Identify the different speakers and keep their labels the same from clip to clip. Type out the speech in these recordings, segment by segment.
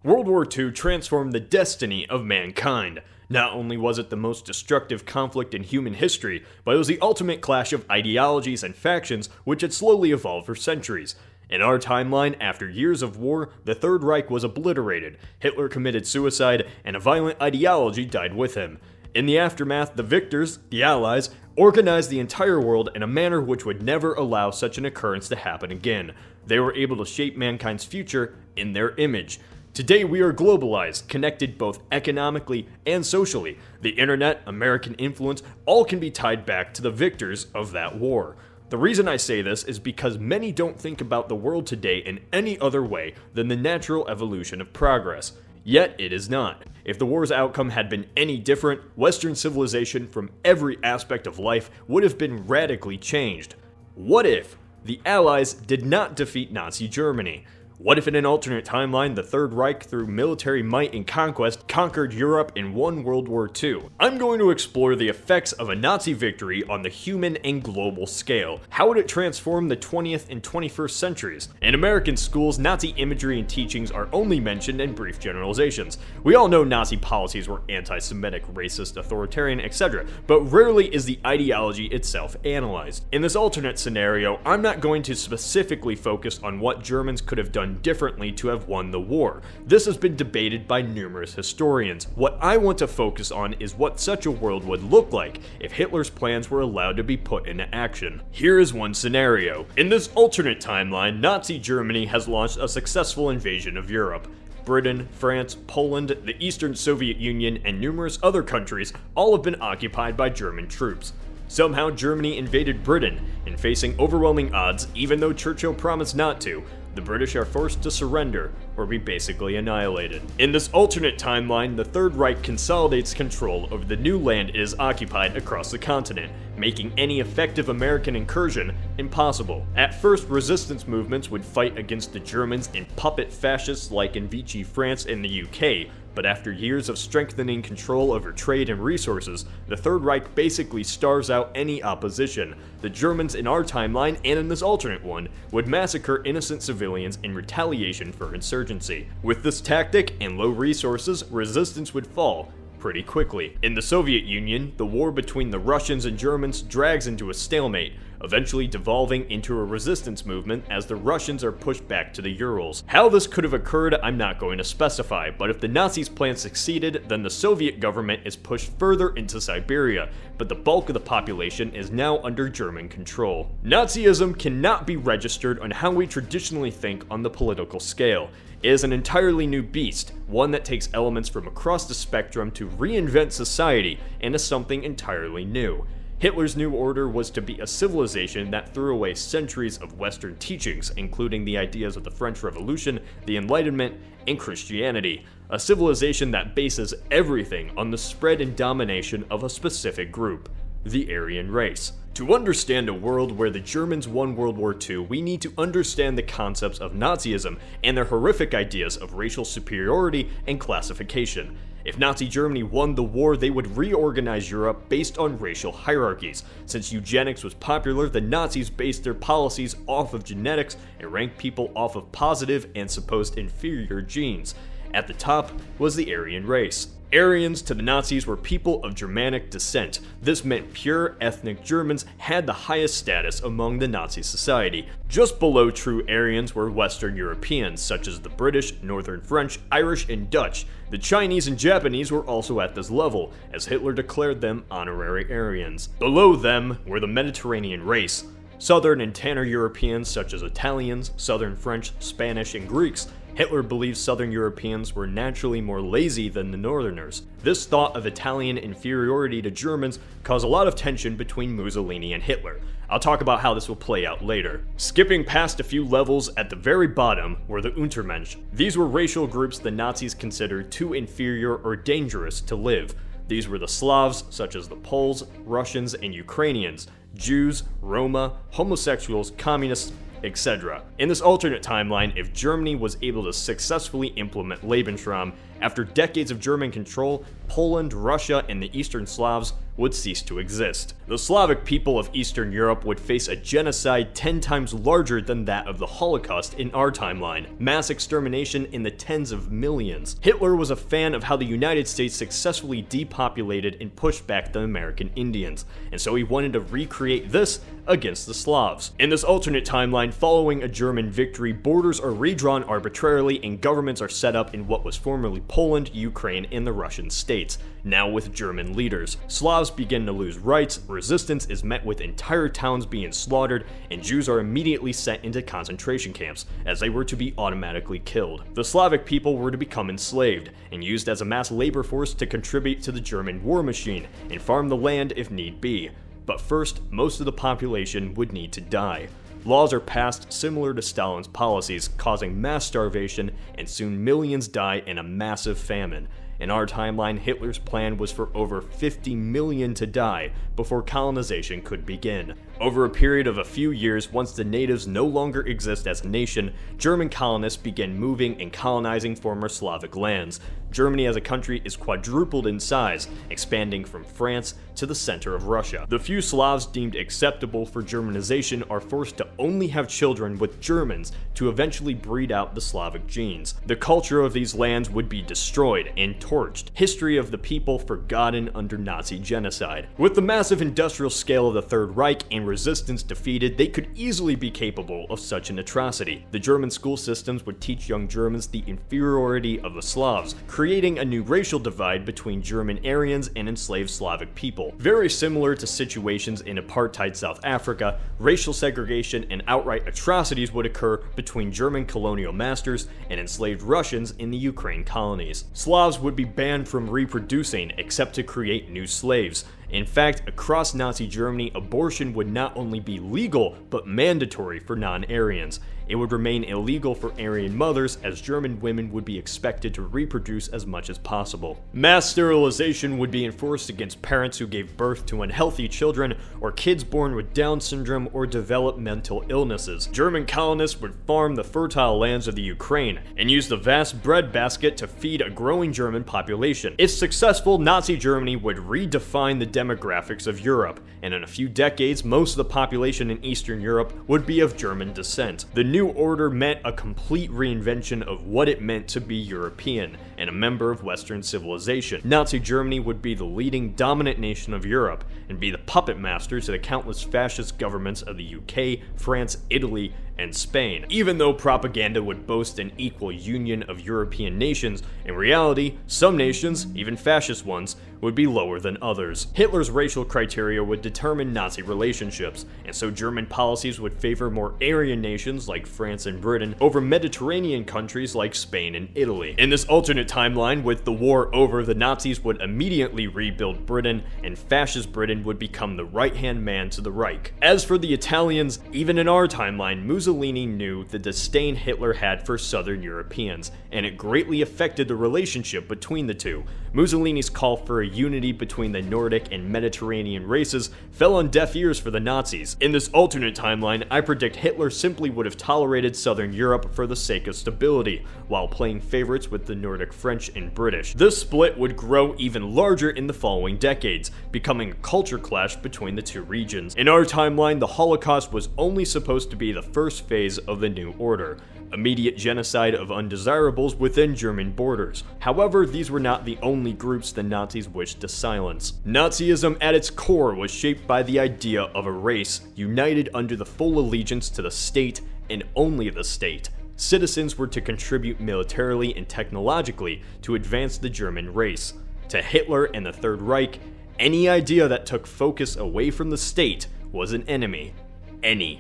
Speaker 1: World War II transformed the destiny of mankind. Not only was it the most destructive conflict in human history, but it was the ultimate clash of ideologies and factions which had slowly evolved for centuries. In our timeline, after years of war, the Third Reich was obliterated, Hitler committed suicide, and a violent ideology died with him. In the aftermath, the victors, the Allies, organized the entire world in a manner which would never allow such an occurrence to happen again. They were able to shape mankind's future in their image. Today we are globalized, connected both economically and socially. The internet, American influence, all can be tied back to the victors of that war. The reason I say this is because many don't think about the world today in any other way than the natural evolution of progress. Yet it is not. If the war's outcome had been any different, Western civilization from every aspect of life would have been radically changed. What if the Allies did not defeat Nazi Germany? What if in an alternate timeline, the Third Reich, through military might and conquest, conquered Europe and won World War II? I'm going to explore the effects of a Nazi victory on the human and global scale. How would it transform the 20th and 21st centuries? In American schools, Nazi imagery and teachings are only mentioned in brief generalizations. We all know Nazi policies were anti-Semitic, racist, authoritarian, etc., but rarely is the ideology itself analyzed. In this alternate scenario, I'm not going to specifically focus on what Germans could have done differently to have won the war. This has been debated by numerous historians. What I want to focus on is what such a world would look like if Hitler's plans were allowed to be put into action. Here is one scenario. In this alternate timeline, Nazi Germany has launched a successful invasion of Europe. Britain, France, Poland, the Eastern Soviet Union, and numerous other countries all have been occupied by German troops. Somehow Germany invaded Britain, and facing overwhelming odds, even though Churchill promised not to, the British are forced to surrender or be basically annihilated. In this alternate timeline, the Third Reich consolidates control over the new land it is occupied across the continent, making any effective American incursion impossible. At first, resistance movements would fight against the Germans and puppet fascists like in Vichy France and the UK, but after years of strengthening control over trade and resources, the Third Reich basically starves out any opposition. The Germans in our timeline, and in this alternate one, would massacre innocent civilians in retaliation for insurgency. With this tactic and low resources, resistance would fall pretty quickly. In the Soviet Union, the war between the Russians and Germans drags into a stalemate, eventually devolving into a resistance movement as the Russians are pushed back to the Urals. How this could have occurred, I'm not going to specify, but if the Nazis' plan succeeded, then the Soviet government is pushed further into Siberia, but the bulk of the population is now under German control. Nazism cannot be registered on how we traditionally think on the political scale. It is an entirely new beast, one that takes elements from across the spectrum to reinvent society into something entirely new. Hitler's new order was to be a civilization that threw away centuries of Western teachings, including the ideas of the French Revolution, the Enlightenment, and Christianity. A civilization that bases everything on the spread and domination of a specific group, the Aryan race. To understand a world where the Germans won World War II, we need to understand the concepts of Nazism and their horrific ideas of racial superiority and classification. If Nazi Germany won the war, they would reorganize Europe based on racial hierarchies. Since eugenics was popular, the Nazis based their policies off of genetics and ranked people off of positive and supposed inferior genes. At the top was the Aryan race. Aryans to the Nazis were people of Germanic descent. This meant pure ethnic Germans had the highest status among the Nazi society. Just below true Aryans were Western Europeans, such as the British, Northern French, Irish, and Dutch. The Chinese and Japanese were also at this level, as Hitler declared them honorary Aryans. Below them were the Mediterranean race. Southern and Tanner Europeans such as Italians, Southern French, Spanish, and Greeks. Hitler believed Southern Europeans were naturally more lazy than the Northerners. This thought of Italian inferiority to Germans caused a lot of tension between Mussolini and Hitler. I'll talk about how this will play out later. Skipping past a few levels, at the very bottom were the Untermensch. These were racial groups the Nazis considered too inferior or dangerous to live. These were the Slavs, such as the Poles, Russians, and Ukrainians, Jews, Roma, homosexuals, communists, etc. In this alternate timeline, if Germany was able to successfully implement Lebensraum, after decades of German control, Poland, Russia, and the Eastern Slavs would cease to exist. The Slavic people of Eastern Europe would face a genocide 10 times larger than that of the Holocaust in our timeline, mass extermination in the tens of millions. Hitler was a fan of how the United States successfully depopulated and pushed back the American Indians, and so he wanted to recreate this against the Slavs. In this alternate timeline, following a German victory, borders are redrawn arbitrarily and governments are set up in what was formerly Poland, Ukraine, and the Russian states, now with German leaders. Slavs begin to lose rights, resistance is met with entire towns being slaughtered, and Jews are immediately sent into concentration camps, as they were to be automatically killed. The Slavic people were to become enslaved, and used as a mass labor force to contribute to the German war machine, and farm the land if need be. But first, most of the population would need to die. Laws are passed similar to Stalin's policies, causing mass starvation, and soon millions die in a massive famine. In our timeline, Hitler's plan was for over 50 million to die before colonization could begin. Over a period of a few years, once the natives no longer exist as a nation, German colonists begin moving and colonizing former Slavic lands. Germany as a country is quadrupled in size, expanding from France to the center of Russia. The few Slavs deemed acceptable for Germanization are forced to only have children with Germans to eventually breed out the Slavic genes. The culture of these lands would be destroyed and torched. History of the people forgotten under Nazi genocide. With the massive industrial scale of the Third Reich and resistance defeated, they could easily be capable of such an atrocity. The German school systems would teach young Germans the inferiority of the Slavs, creating a new racial divide between German Aryans and enslaved Slavic people. Very similar to situations in apartheid South Africa, racial segregation and outright atrocities would occur between German colonial masters and enslaved Russians in the Ukraine colonies. Slavs would be banned from reproducing except to create new slaves. In fact, across Nazi Germany, abortion would not only be legal, but mandatory for non-Aryans. It would remain illegal for Aryan mothers, as German women would be expected to reproduce as much as possible. Mass sterilization would be enforced against parents who gave birth to unhealthy children, or kids born with Down syndrome or developmental illnesses. German colonists would farm the fertile lands of the Ukraine, and use the vast breadbasket to feed a growing German population. If successful, Nazi Germany would redefine the demographics of Europe, and in a few decades, most of the population in Eastern Europe would be of German descent. The New Order meant a complete reinvention of what it meant to be European, and a member of Western civilization. Nazi Germany would be the leading dominant nation of Europe, and be the puppet master to the countless fascist governments of the UK, France, Italy, and Spain. Even though propaganda would boast an equal union of European nations, in reality, some nations, even fascist ones, would be lower than others. Hitler's racial criteria would determine Nazi relationships, and so German policies would favor more Aryan nations like France and Britain over Mediterranean countries like Spain and Italy. In this alternate timeline, with the war over, the Nazis would immediately rebuild Britain, and fascist Britain would become the right-hand man to the Reich. As for the Italians, even in our timeline, Mussolini knew the disdain Hitler had for Southern Europeans, and it greatly affected the relationship between the two. Mussolini's call for a unity between the Nordic and Mediterranean races fell on deaf ears for the Nazis. In this alternate timeline, I predict Hitler simply would have tolerated Southern Europe for the sake of stability, while playing favorites with the Nordic French and British. This split would grow even larger in the following decades, becoming a culture clash between the two regions. In our timeline, the Holocaust was only supposed to be the first phase of the New Order, immediate genocide of undesirables within German borders. However, these were not the only groups the Nazis wished to silence. Nazism at its core was shaped by the idea of a race united under the full allegiance to the state and only the state. Citizens were to contribute militarily and technologically to advance the German race. To Hitler and the Third Reich, any idea that took focus away from the state was an enemy.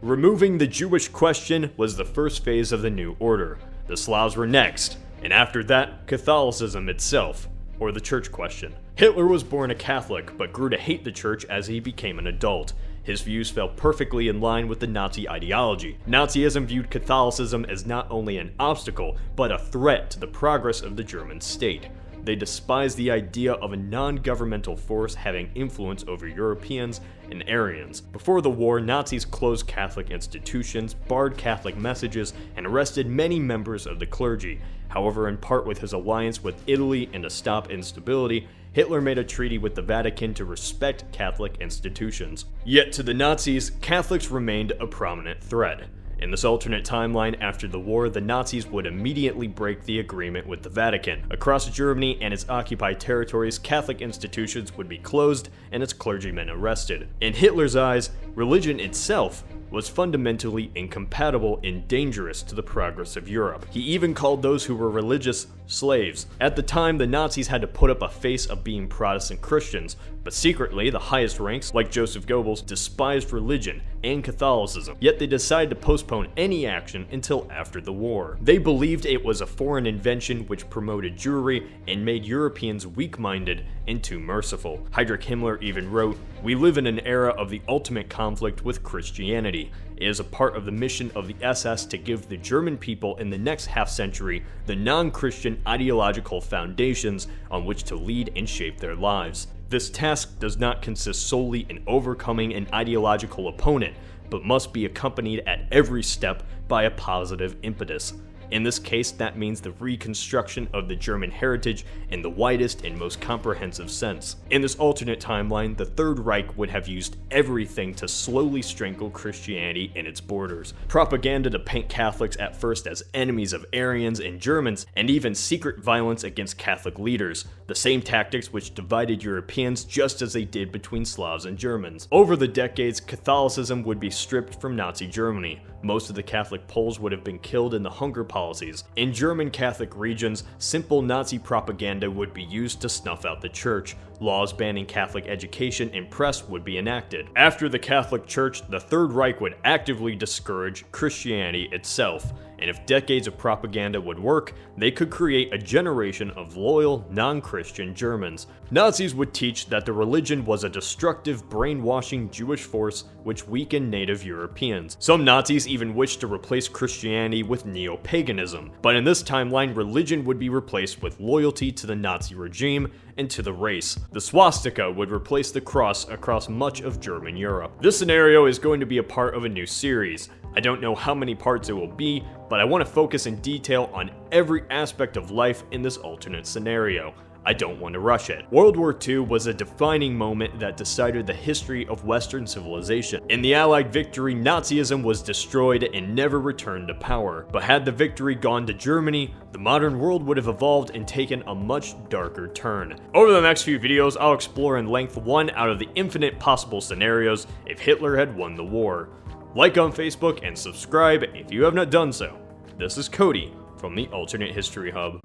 Speaker 1: Removing the Jewish question was the first phase of the New Order. The Slavs were next, and after that, Catholicism itself, or the church question. Hitler was born a Catholic, but grew to hate the church as he became an adult. His views fell perfectly in line with the Nazi ideology. Nazism viewed Catholicism as not only an obstacle, but a threat to the progress of the German state. they despised the idea of a non-governmental force having influence over Europeans and Aryans. Before the war, Nazis closed Catholic institutions, barred Catholic messages, and arrested many members of the clergy. However, in part with his alliance with Italy and to stop instability, Hitler made a treaty with the Vatican to respect Catholic institutions. Yet to the Nazis, Catholics remained a prominent threat. In this alternate timeline, after the war, the Nazis would immediately break the agreement with the Vatican. Across Germany and its occupied territories, Catholic institutions would be closed and its clergymen arrested. In Hitler's eyes, religion itself was fundamentally incompatible and dangerous to the progress of Europe. He even called those who were religious slaves. At the time, the Nazis had to put up a face of being Protestant Christians, but secretly, the highest ranks, like Joseph Goebbels, despised religion and Catholicism, yet they decided to postpone any action until after the war. They believed it was a foreign invention which promoted Jewry and made Europeans weak-minded and too merciful. Heinrich Himmler even wrote, "We live in an era of the ultimate conflict with Christianity. It is a part of the mission of the SS to give the German people in the next half-century the non-Christian ideological foundations on which to lead and shape their lives. This task does not consist solely in overcoming an ideological opponent, but must be accompanied at every step by a positive impetus. In this case, that means the reconstruction of the German heritage in the widest and most comprehensive sense." In this alternate timeline, the Third Reich would have used everything to slowly strangle Christianity in its borders. Propaganda to paint Catholics at first as enemies of Aryans and Germans, and even secret violence against Catholic leaders, the same tactics which divided Europeans just as they did between Slavs and Germans. Over the decades, Catholicism would be stripped from Nazi Germany. Most of the Catholic Poles would have been killed in the hunger policies. In German Catholic regions, simple Nazi propaganda would be used to snuff out the church. Laws banning Catholic education and press would be enacted. After the Catholic Church, the Third Reich would actively discourage Christianity itself. And if decades of propaganda would work, they could create a generation of loyal, non-Christian Germans. Nazis would teach that the religion was a destructive, brainwashing Jewish force which weakened native Europeans. Some Nazis even wished to replace Christianity with neo-paganism, but in this timeline, religion would be replaced with loyalty to the Nazi regime and to the race. The swastika would replace the cross across much of German Europe. This scenario is going to be a part of a new series. I don't know how many parts it will be, but I want to focus in detail on every aspect of life in this alternate scenario. I don't want to rush it. World War II was a defining moment that decided the history of Western civilization. In the Allied victory, Nazism was destroyed and never returned to power. But had the victory gone to Germany, the modern world would have evolved and taken a much darker turn. Over the next few videos, I'll explore in length one out of the infinite possible scenarios if Hitler had won the war. Like on Facebook and subscribe if you have not done so. This is Cody from the Alternate History Hub.